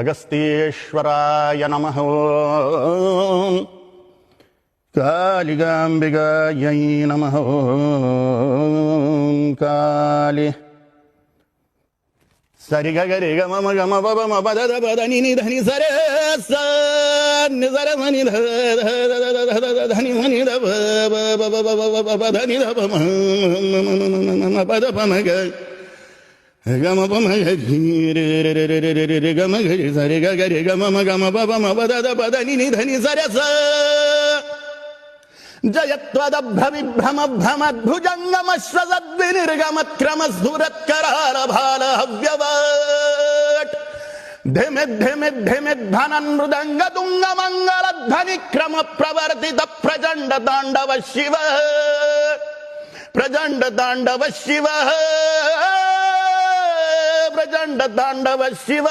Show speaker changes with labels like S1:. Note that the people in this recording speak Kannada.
S1: ಅಗಸ್ತ್ಯೇಶ್ವರಾಯ ನಮಃ. ಕಾಳಿಕಾಂಬಿಕಾಯೈ ನಮಃ. ಕಾಳಿ ಸರಿ ಗರಿ ಗಮ ಗಮ ಬಮ ಮ ಪದ ಪದ ನಿ ಧನಿ ಸರೆ ಸ ನಿ ಸರ ಮನಿ ಧನಿ ಮನಿ ದ ಧನಿ ದ ಪಮ ಪದ ಪಮ ಗ ಗಮ ಪಮ ರಿ ಗಮ ಗರಿ ಸರಿ ಗರಿ ಗಮ ಗಮ ಪಮ ಪದ ಪದ ನಿ ಧನಿ ಸರೆ ಸ ಜಯತ್ವದಭ್ರವಿಭ್ರಮ ಭ್ರಮಧ್ವಜಂಗಮಶ್ವಸದ್ವಿನಿರ್ಗಮತ್ಕ್ರಮಸ್ಫುರತ್ಕರಾಲ ಹವ್ಯವಟ್ ಧಿಮೆ ಧಿಮೆ ಧಿಮೆ ಧನನ್ಮೃದಂಗ ತುಂಗ ಮಂಗಲ ಧ್ವನಿ ಕ್ರಮ ಪ್ರವರ್ತಿತ ಪ್ರಚಂಡ ತಾಂಡವ ಶಿವ ಪ್ರಚಂಡ ತಾಂಡವ ಶಿವ ಪ್ರಚಂಡ ತಾಂಡವ ಶಿವ